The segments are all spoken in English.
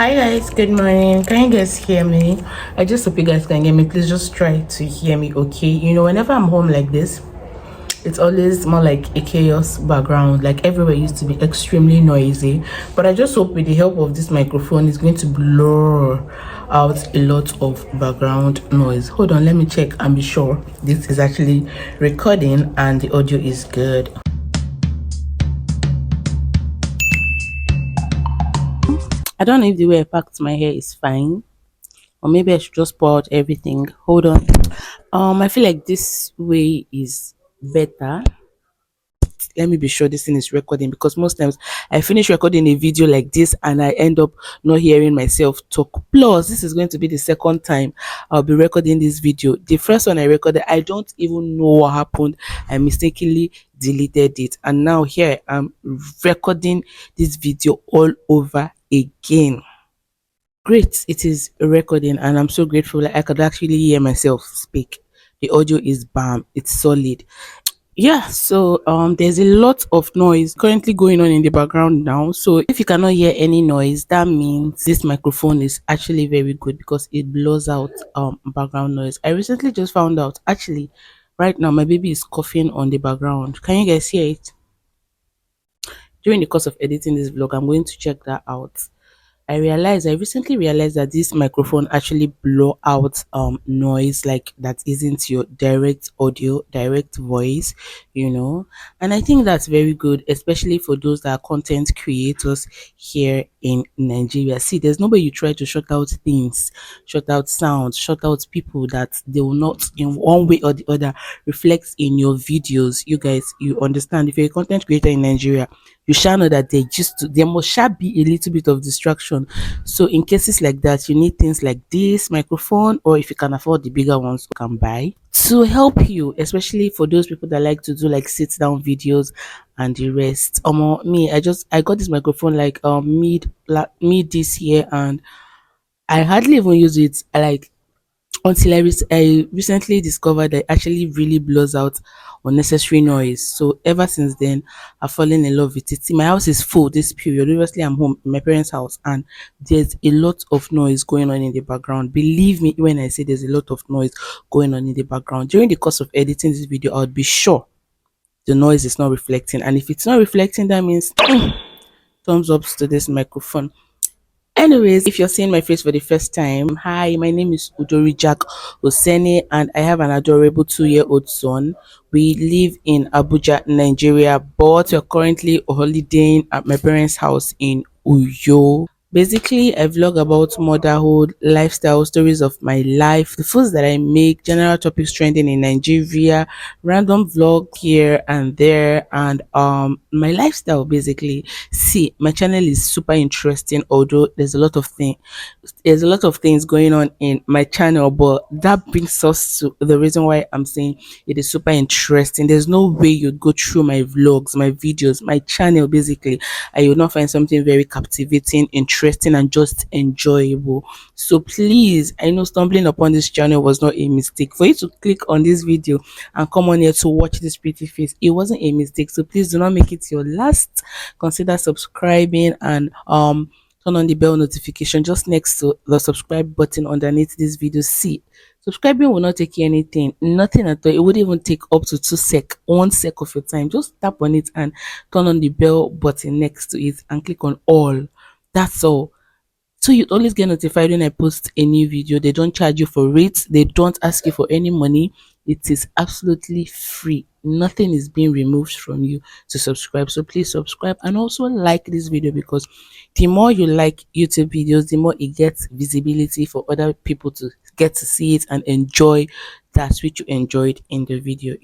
Hi guys, good morning. Can you guys hear me? I just hope you guys can hear me. Please just try to hear me, okay? Whenever I'm home like this, it's always more like a chaos background. Like everywhere used to be extremely noisy. But I just hope with the help of this microphone, it's going to blur out a lot of background noise. Hold on, let me check and be sure this is actually recording and the audio is good. I don't know if the way I packed my hair is fine, or maybe I should just pour out everything. Hold on. I feel like this way is better. Let me be sure this thing is recording, because most times I finish recording a video like this and I end up not hearing myself talk. Plus, this is going to be the second time I'll be recording this video. The first one I recorded, I don't even know what happened. I mistakenly deleted it, and now here I'm recording this video all over again. Great, it is recording, and I'm so grateful that I could actually hear myself speak. The audio is bam, it's solid. Yeah, so there's a lot of noise currently going on in the background now. So if you cannot hear any noise, that means this microphone is actually very good because it blows out background noise. I recently just found out, actually, right now my baby is coughing on the background. Can you guys hear it? During the course of editing this vlog, I'm going to check that out. I recently realized that this microphone actually blow out noise like that isn't your direct audio, direct voice, and I think that's very good, especially for those that are content creators here in Nigeria. See, there's no way you try to shut out things, shut out sounds, shut out people that they will not in one way or the other reflect in your videos. You guys, you understand, if you're a content creator in Nigeria, you shall know that there must shall be a little bit of distraction. So in cases like that, you need things like this microphone, or if you can afford the bigger ones, you can buy to help you, especially for those people that like to do like sit down videos and the rest. Me, I got this microphone like mid this year, and I hardly even use it. Until I recently discovered that it actually really blows out unnecessary noise. So ever since then, I've fallen in love with it. See, my house is full this period. Obviously, I'm home in my parents' house, and there's a lot of noise going on in the background. Believe me when I say there's a lot of noise going on in the background. During the course of editing this video, I would be sure the noise is not reflecting. And if it's not reflecting, that means thumbs up to this microphone. Anyways, if you're seeing my face for the first time, hi, my name is Udori Jack Oseni, and I have an adorable 2-year-old son. We live in Abuja, Nigeria, but we're currently holidaying at my parents' house in Uyo. Basically, I vlog about motherhood, lifestyle, stories of my life, the foods that I make, general topics trending in Nigeria, random vlog here and there, and my lifestyle basically. See, my channel is super interesting, although there's a lot of things going on in my channel, but that brings us to the reason why I'm saying it is super interesting. There's no way you'd go through my vlogs, my videos, my channel basically, and you'll not find something very captivating, interesting, and just enjoyable. So please, I know stumbling upon this channel was not a mistake. For you to click on this video and come on here to watch this pretty face, it wasn't a mistake. So please do not make it your last. Consider subscribing and turn on the bell notification just next to the subscribe button underneath this video. See, subscribing will not take you anything, nothing at all. It would even take up to 1 sec of your time. Just tap on it and turn on the bell button next to it and click on all. That's all. So you always get notified when I post a new video. They don't charge you for it. They don't ask you for any money. It is absolutely free. Nothing is being removed from you to subscribe. So please subscribe and also like this video, because the more you like YouTube videos, the more it gets visibility for other people to get to see it and enjoy that which you enjoyed in the video.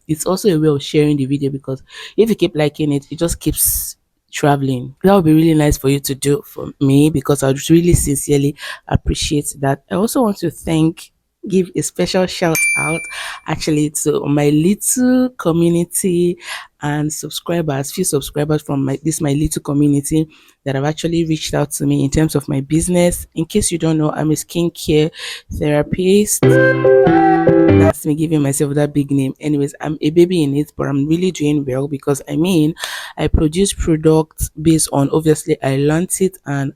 It's also a way of sharing the video, because if you keep liking it, it just keeps traveling. That would be really nice for you to do for me, because I would really sincerely appreciate that. I also want to give a special shout out actually to my little community and few subscribers from my little community that have actually reached out to me in terms of my business. In case you don't know, I'm a skincare therapist. That's me giving myself that big name. Anyways, I'm a baby in it, but I'm really doing well, because I produce products based on, obviously I learned it, and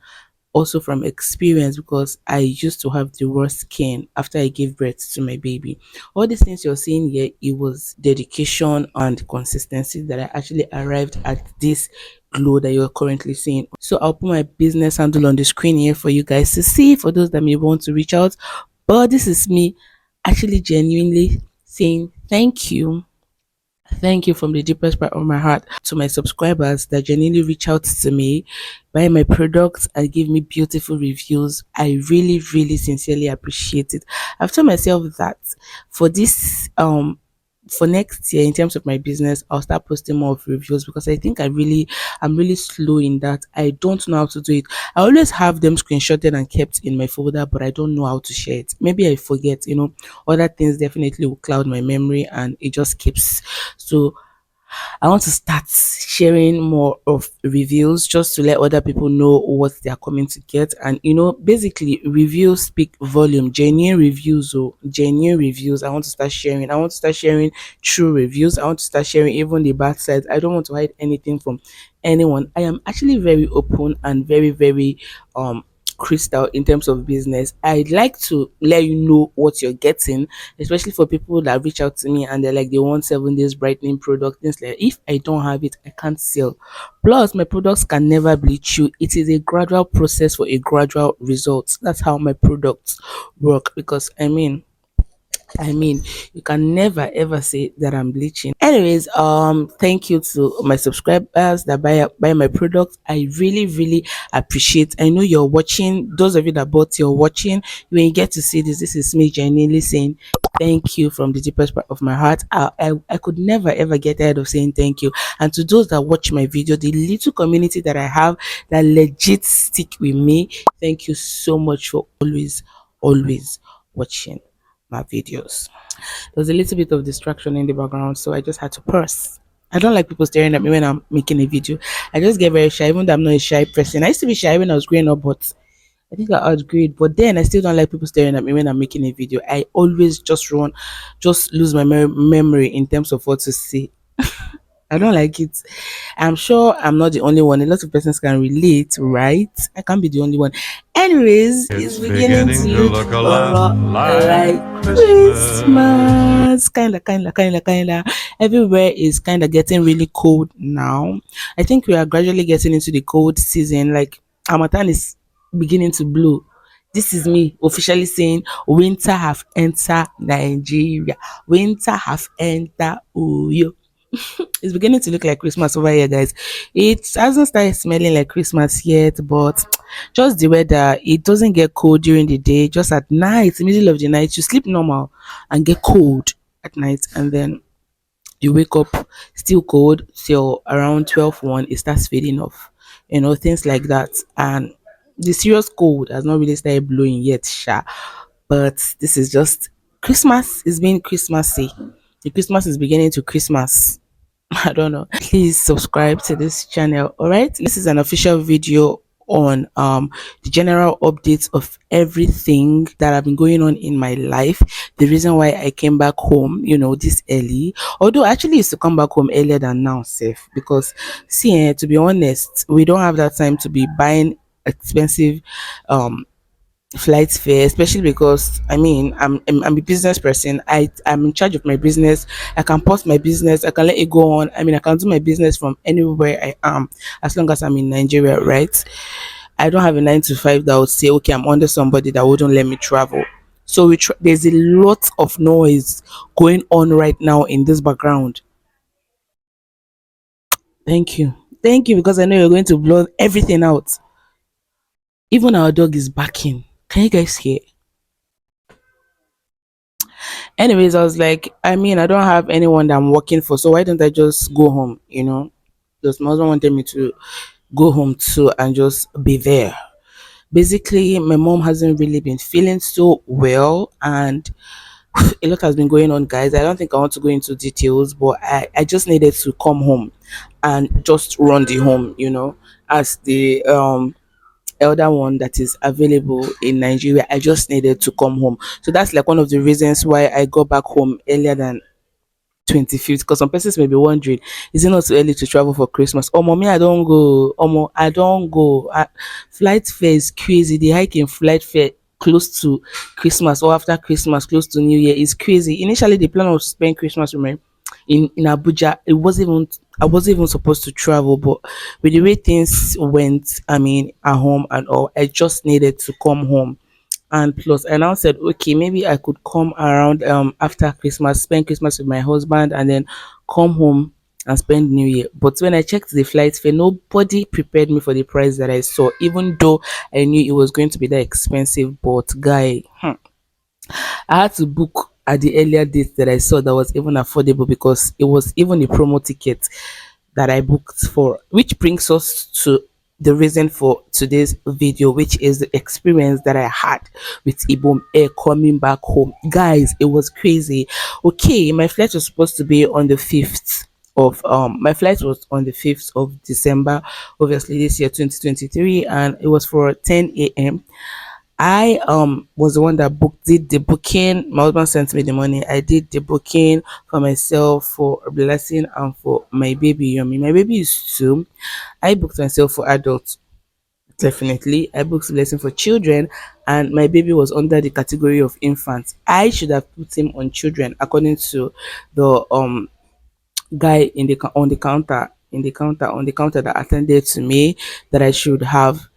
also from experience because I used to have the worst skin after I gave birth to my baby. All these things you're seeing here, it was dedication and consistency that I actually arrived at this glow that you're currently seeing. So I'll put my business handle on the screen here for you guys to see for those that may want to reach out. But this is me actually genuinely saying thank you. Thank you from the deepest part of my heart to my subscribers that genuinely reach out to me, buy my products, and give me beautiful reviews. I really, really sincerely appreciate it. I've told myself that for this for next year in terms of my business, I'll start posting more of reviews because I think I'm really slow in that. I don't know how to do it. I always have them screenshotted and kept in my folder, but I don't know how to share it. Maybe I forget, other things definitely will cloud my memory and it just keeps. So I want to start sharing more of reviews just to let other people know what they are coming to get. And basically reviews speak volume. Genuine reviews. I want to start sharing. I want to start sharing true reviews. I want to start sharing even the bad sides. I don't want to hide anything from anyone. I am actually very open and very, very crystal in terms of business. I'd like to let you know what you're getting, especially for people that reach out to me and they're like they want 7 days brightening product. Things like if I don't have it, I can't sell. Plus, my products can never bleach you. It is a gradual process for a gradual result. That's how my products work. Because I mean, you can never ever say that I'm bleaching. Anyways, thank you to my subscribers that buy my products. I really, really appreciate. I know you're watching. Those of you that bought, you're watching. When you get to see this, this is me genuinely saying thank you from the deepest part of my heart. I could never ever get tired of saying thank you. And to those that watch my video, the little community that I have that legit stick with me, thank you so much for always watching my videos. There's a little bit of distraction in the background, so I just had to purse. I don't like people staring at me when I'm making a video. I just get very shy, even though I'm not a shy person. I used to be shy when I was growing up, but I think I outgrew it. But then I still don't like people staring at me when I'm making a video. I always just lose my memory in terms of what to say. I don't like it. I'm sure I'm not the only one. A lot of persons can relate, right? I can't be the only one. Anyways, it's beginning to look a lot like Christmas. Kinda. Everywhere is kinda getting really cold now. I think we are gradually getting into the cold season. Like Hamatan is beginning to blow. This is me officially saying winter have entered Nigeria. Winter have entered Oyo. It's beginning to look like Christmas over here, guys. It hasn't started smelling like Christmas yet, but just the weather, it doesn't get cold during the day. Just at night, middle of the night, you sleep normal and get cold at night, and then you wake up still cold till around 12 1. It starts fading off, things like that. And the serious cold has not really started blowing yet, sha. But this is just Christmas is being Christmassy. The Christmas is beginning to Christmas. I don't know. Please subscribe to this channel. All right. This is an official video on the general updates of everything that have been going on in my life. The reason why I came back home, this early. Although I actually used to come back home earlier than now, safe. Because see, to be honest, we don't have that time to be buying expensive flight fare, especially because I'm a business person. I'm in charge of my business. I can pause my business. I can let it go on. I can do my business from anywhere I am as long as I'm in Nigeria, right? I don't have a 9 to 5 that would say, okay, I'm under somebody that wouldn't let me travel. So there's a lot of noise going on right now in this background. Thank you, because I know you're going to blow everything out. Even our dog is barking. Can you guys hear? Anyways, I was like, I don't have anyone that I'm working for, so why don't I just go home? Because my husband wanted me to go home too and just be there. Basically, my mom hasn't really been feeling so well, and a lot has been going on, guys. I don't think I want to go into details, but I just needed to come home and just run the home, as the elder one that is available in Nigeria. I just needed to come home. So that's like one of the reasons why I got back home earlier than 25th, because some persons may be wondering, is it not too early to travel for Christmas? Oh, mommy, I don't go. Oh, I don't go. Flight fare is crazy. The hike in flight fare close to Christmas or after Christmas, close to New Year is crazy. Initially, the plan was to spend Christmas with my in Abuja. It wasn't even I wasn't even supposed to travel, but with the way things went, I mean, at home and all, I just needed to come home. And plus, I now said, okay, maybe I could come around after Christmas, spend Christmas with my husband, and then come home and spend New Year. But when I checked the flight fare, nobody prepared me for the price that I saw, even though I knew it was going to be that expensive. But guy, I had to book at the earlier date that I saw that was even affordable, because it was even a promo ticket that I booked for, which brings us to the reason for today's video, which is the experience that I had with Ibom Air coming back home. Guys, it was crazy. Okay, my flight was supposed to be on the 5th of my flight was on the 5th of December, obviously this year 2023, and it was for 10 a.m. I was the one that did the booking. My husband sent me the money. I did the booking for myself, for a blessing, and for my baby Yomi. My baby is 2. I booked myself for adults. Definitely. I booked a blessing for children, and my baby was under the category of infants. I should have put him on children according to the guy in the on the counter on the counter that attended to me, that I should have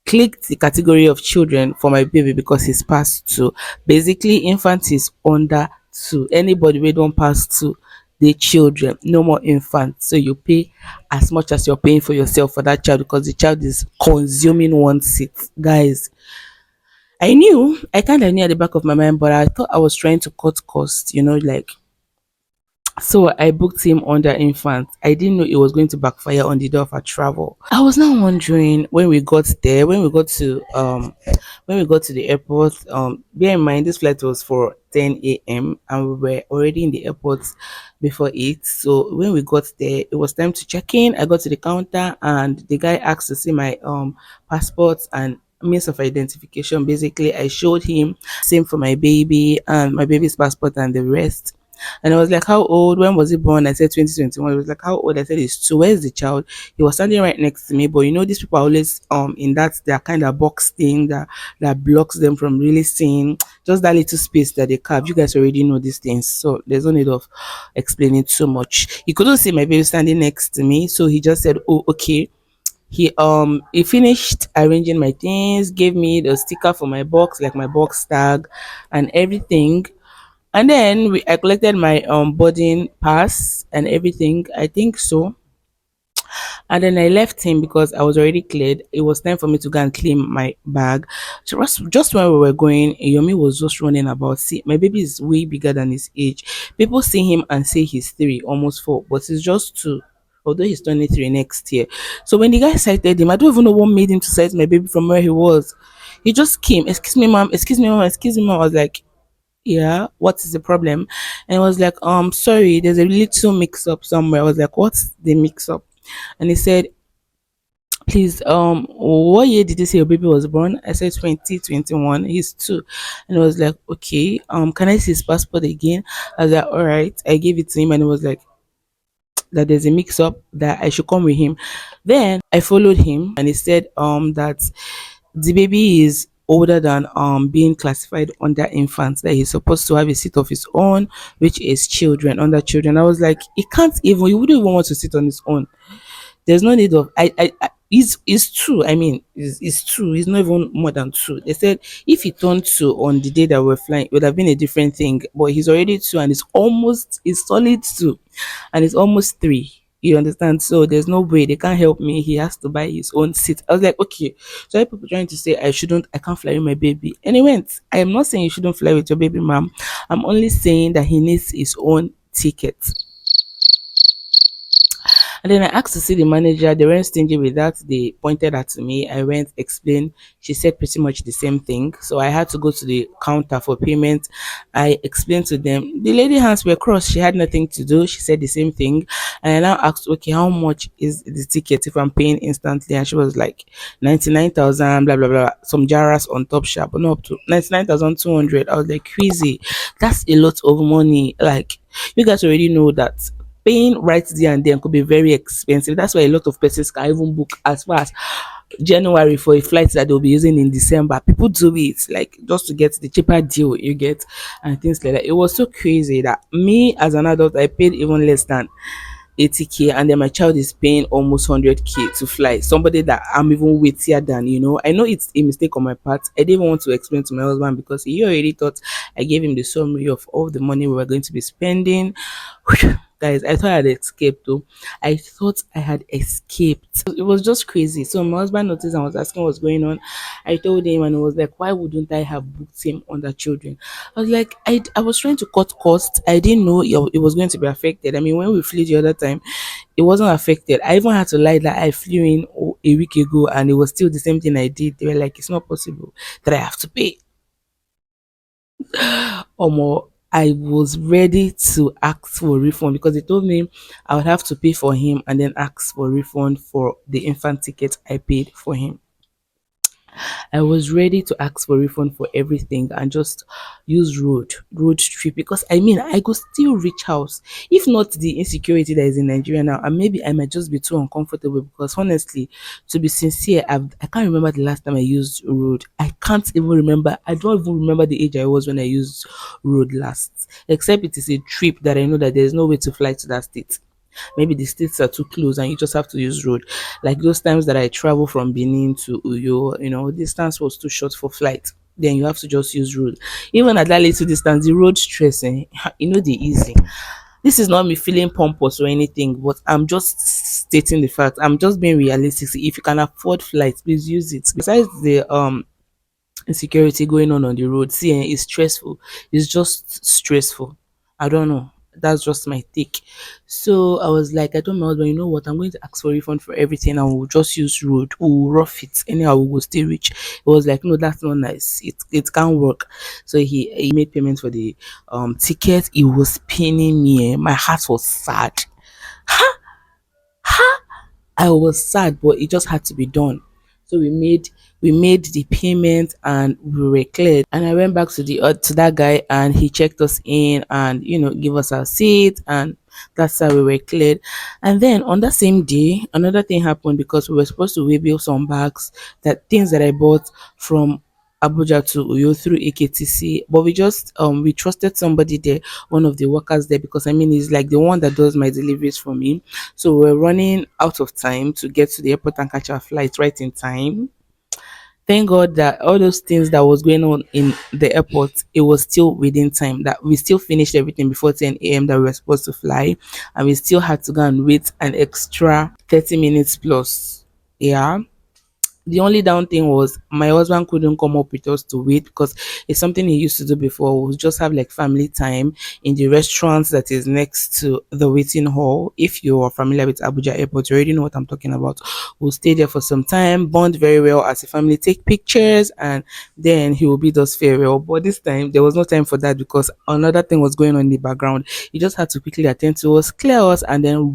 clicked the category of children for my baby because he's past 2. Basically, infant is under 2. Anybody we don't pass 2, the children, no more infants. So you pay as much as you're paying for yourself for that child, because the child is consuming one seat. Guys, I kind of knew at the back of my mind, but I thought I was trying to cut costs, like, so I booked him under infant. I didn't know it was going to backfire on the day of our travel. I was now wondering, when we got there, when we got to the airport, bear in mind this flight was for 10 a.m. and we were already in the airport before 8. So when we got there, it was time to check in. I got to the counter and the guy asked to see my passport and means of identification. Basically, I showed him, same for my baby and my baby's passport and the rest. And I was like, how old? When was he born? I said 2021. He was like, how old? I said, it's 2. Where's the child? He was standing right next to me. But these people are always in that their kind of box thing that blocks them from really seeing just that little space that they carve. You guys already know these things. So there's no need of explaining too much. He couldn't see my baby standing next to me. So he just said, oh, okay. He finished arranging my things, gave me the sticker for my box, like my box tag and everything. And then I collected my boarding pass and everything. I think so. And then I left him because I was already cleared. It was time for me to go and claim my bag. So just when we were going, Yomi was just running about. See, my baby is way bigger than his age. People see him and say he's 3, almost 4, but he's just 2. Although he's 23 next year. So when the guy sighted him, I don't even know what made him to sight my baby from where he was. He just came, excuse me, mom, excuse me, mom, excuse me, mom. I was like, yeah, what is the problem? And I was like, sorry, there's a little mix up somewhere. I was like, what's the mix up? And he said, please, what year did you say your baby was born? I said 2021. He's 2. And I was like, okay, can I see his passport again? I was like, all right. I gave it to him and he was like, that there's a mix up, that I should come with him. Then I followed him and he said that the baby is older than being classified under infants, that he's supposed to have a seat of his own, which is children, under children. I was like, he wouldn't even want to sit on his own. There's no need of I it's true. I mean, it's true. He's not even more than 2. They said if he turned 2 on the day that we're flying, it would have been a different thing. But he's already 2 and it's solid 2 and it's almost 3. You understand? So there's no way they can't help me. He has to buy his own seat. I was like, okay. So people trying to say I can't fly with my baby. And he went. I am not saying you shouldn't fly with your baby, ma'am. I'm only saying that he needs his own ticket. And then I asked to see the manager. They weren't stingy with that. They pointed that to me. I went, explained. She said pretty much the same thing. So I had to go to the counter for payment. I explained to them. The lady hands were crossed. She had nothing to do. She said the same thing. And I now asked, okay, how much is the ticket if I'm paying instantly? And she was like, 99,000, blah, blah, blah. Some jaras on top shop, but not up to 99,200. I was like, crazy. That's a lot of money. Like, You guys already know that paying right there and then could be very expensive. That's why a lot of persons can even book as far as January for a flight that they'll be using in December. People do it like just to get the cheaper deal you get and things like that. It was so crazy that me as an adult I paid even less than 80K, and then my child is paying almost 100K to fly. Somebody that I'm even weightier than, I know it's a mistake on my part. I didn't want to explain to my husband because he already thought I gave him the summary of all the money we were going to be spending. Guys, I thought I had escaped though. I thought I had escaped. It was just crazy. So my husband noticed and was asking what's going on. I told him and he was like, why wouldn't I have booked him under children? I was like, I was trying to cut costs. I didn't know it was going to be affected. I mean, when we flew the other time, it wasn't affected. I even had to lie that I flew in a week ago and it was still the same thing I did. They were like, it's not possible that I have to pay. Or more. I was ready to ask for a refund because they told me I would have to pay for him and then ask for a refund for the infant ticket I paid for him. I was ready to ask for refund for everything and just use road trip because I mean I could still reach house. If not the insecurity that is in Nigeria now, and maybe I might just be too uncomfortable because honestly, to be sincere, I can't remember the last time I used road. I can't even remember. I don't even remember the age I was when I used road last. Except it is a trip that I know that there's no way to fly to that state. Maybe the states are too close and you just have to use road. Like those times that I travel from Benin to Uyo, distance was too short for flight. Then you have to just use road. Even at that little distance, the road stress, the easy. This is not me feeling pompous or anything, but I'm just stating the fact. I'm just being realistic. If you can afford flights, please use it. Besides the insecurity going on the road. See, it's stressful. It's just stressful. I don't know. That's just my take. So I was like, I told my husband, you know what? I'm going to ask for refund for everything and we'll just use road. We'll rough it. Anyhow, we will stay rich. It was like, no, that's not nice. It can't work. So he made payment for the ticket. It was paining me. My heart was sad. I was sad, but it just had to be done. So we made the payment and we were cleared. And I went back to the to that guy and he checked us in and give us our seat and that's how we were cleared. And then on that same day, another thing happened because we were supposed to waybill some bags, that things that I bought from Abuja to Uyo through AKTC, but we trusted somebody there, one of the workers there, because I mean he's like the one that does my deliveries for me. So we're running out of time to get to the airport and catch our flight right in time. Thank God that all those things that was going on in the airport, it was still within time. That we still finished everything before 10 a.m. that we were supposed to fly, and we still had to go and wait an extra 30 minutes plus. Yeah, the only down thing was my husband couldn't come up with us to wait because it's something he used to do before. We'll just have like family time in the restaurant that is next to the waiting hall. If you're familiar with Abuja Airport, you already know what I'm talking about. We'll stay there for some time, bond very well as a family, take pictures, and then he will bid us farewell. But this time there was no time for that because another thing was going on in the background. He just had to quickly attend to us, clear us, and then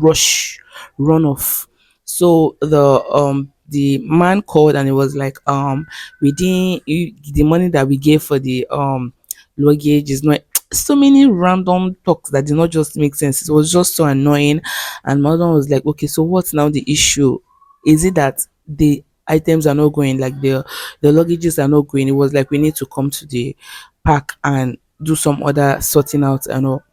run off. So the man called and it was like we didn't the money that we gave for the luggage is not, so many random talks that did not just make sense. It was just so annoying. And my husband was like, okay, so what's now the issue? Is it that the items are not going, like the luggages are not going? It was like we need to come to the park and do some other sorting out and all.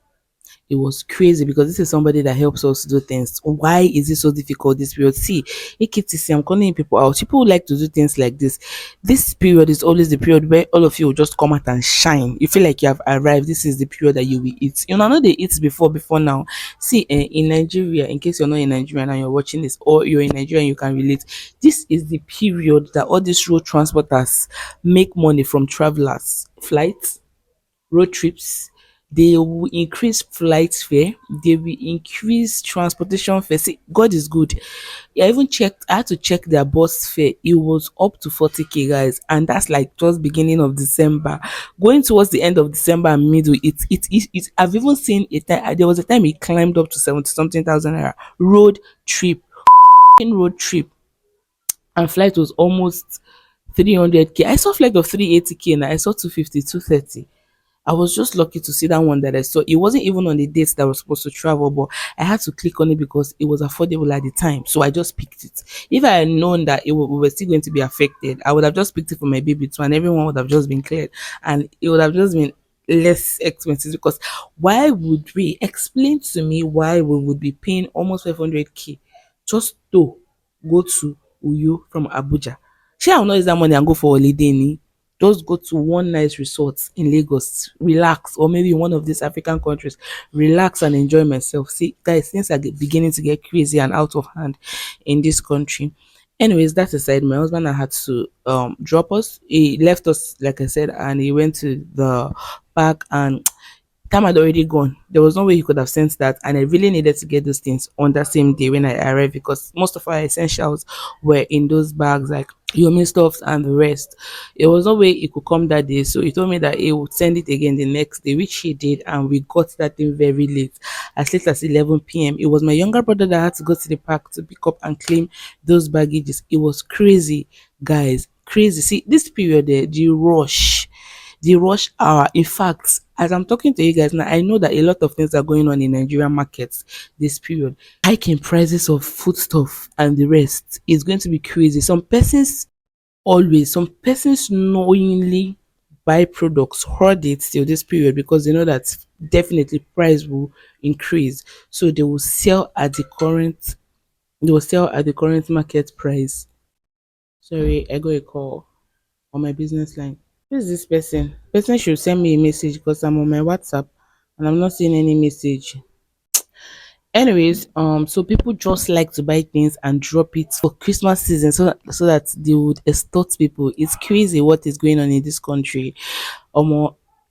It was crazy because this is somebody that helps us do things. Why is it so difficult this period? See, AKTC, I'm calling people out. People who like to do things like this. This period is always the period where all of you will just come out and shine. You feel like you have arrived. This is the period that you will eat. I know they eat before now. See, in Nigeria, in case you're not in Nigeria and you're watching this, or you're in Nigeria and you can relate, this is the period that all these road transporters make money from travelers, flights, road trips. They will increase flight fare, they will increase transportation fare. See, God is good. I had to check their bus fare. It was up to 40K, guys, and that's like just beginning of December. Going towards the end of December and middle, I've even seen a time, there was a time it climbed up to 70 something thousand naira. Trip, road trip, and flight was almost 300K. I saw flight of 380K and I saw 250, 230. I was just lucky to see that one that I saw. It wasn't even on the dates that I was supposed to travel, but I had to click on it because it was affordable at the time. So I just picked it. If I had known that we were still going to be affected, I would have just picked it for my baby too, and everyone would have just been cleared, and it would have just been less expensive. Because why would we explain to me why we would be paying almost 500K just to go to Uyo from Abuja? Shey I will not use that money and go for holiday ni? Just go to one nice resort in Lagos, relax, or maybe in one of these African countries, relax and enjoy myself. See, guys, things are beginning to get crazy and out of hand in this country. Anyways, that aside, my husband had to drop us. He left us, like I said, and he went to the park, and time had already gone. There was no way he could have sent that, and I really needed to get those things on that same day when I arrived, because most of our essentials were in those bags, like Yomi stuffs and the rest. There was no way he could come that day, so he told me that he would send it again the next day, which he did, and we got that thing very late as 11 p.m. It was my younger brother that had to go to the park to pick up and claim those baggages. It was crazy, guys, crazy. See, this period there, the rush hour. In fact, as I'm talking to you guys now, I know that a lot of things are going on in Nigerian markets this period. Hiking prices of foodstuff and the rest is going to be crazy. Some persons knowingly buy products, hoard it till this period because they know that definitely price will increase. So they will sell at the current market price. Sorry, I got a call on my business line. Who is this person? Person should send me a message because I'm on my WhatsApp and I'm not seeing any message. Anyways, so people just like to buy things and drop it for Christmas season, so that they would extort people. It's crazy what is going on in this country.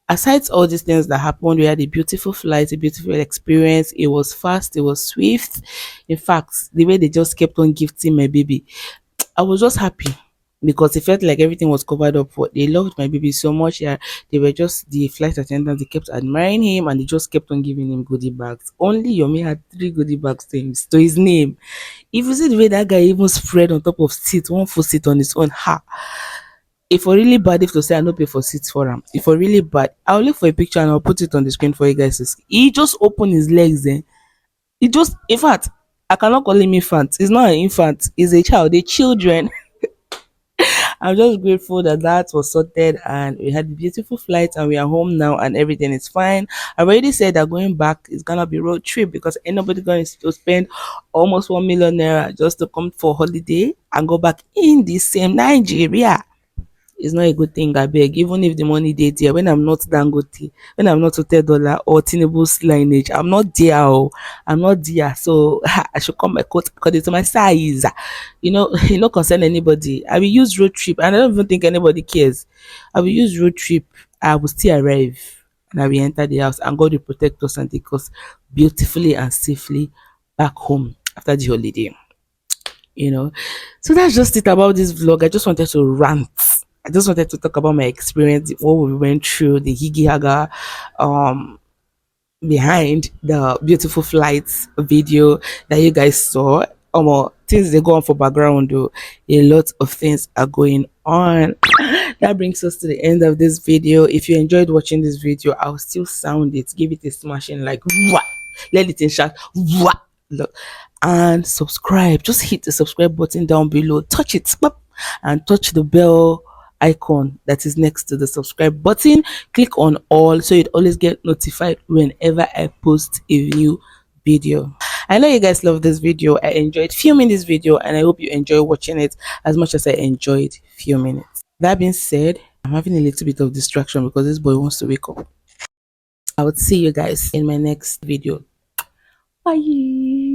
Aside all these things that happened, we had a beautiful flight, a beautiful experience. It was fast, it was swift. In fact, the way they just kept on gifting my baby, I was just happy because it felt like everything was covered up for. They loved my baby so much. Yeah, they were just the flight attendants. They kept admiring him and they just kept on giving him goodie bags. Only Yomi had three goodie bags to his name. If you see the way that guy even spread on top of seat, one full seat on his own, ha! If for really bad, if to say I no pay for seats for him, if for really bad, I'll look for a picture and I'll put it on the screen for you guys to see. He just opened his legs then. He just, in fact, I cannot call him infant. He's not an infant. He's a child. They're children. I'm just grateful that that was sorted and we had a beautiful flight and we are home now and everything is fine. I already said that going back is gonna be road trip because ain't nobody going to spend almost 1 million naira just to come for holiday and go back in the same Nigeria. It's not a good thing, I beg. Even if the money dey there, when I'm not Dangote, when I'm not $10 or Tinubu's lineage, I'm not there. Oh, I'm not there. So I should come my coat according to my size. You know, concern anybody. I will use road trip, and I don't even think anybody cares. I will use road trip. I will still arrive, and I will enter the house, and God will protect us and take us beautifully and safely back home after the holiday. you know. So that's just it about this vlog. I just wanted to rant. I just wanted to talk about my experience, what we went through, the higi haga, um, behind the beautiful flights video that you guys saw. Things they go on for background though. A lot of things are going on. That brings us to the end of this video. If you enjoyed watching this video, I'll still sound it. Give it a smashing like wah! Let it in shout wah! Look, and subscribe. Just hit the subscribe button down below. Touch it, pop, and touch the bell icon that is next to the subscribe button. Click on all so you'd always get notified whenever I post a new video. I know you guys love this video. I enjoyed filming this video and I hope you enjoy watching it as much as I enjoyed filming it. That being said, I'm having a little bit of distraction because this boy wants to wake up. I would see you guys in my next video. Bye.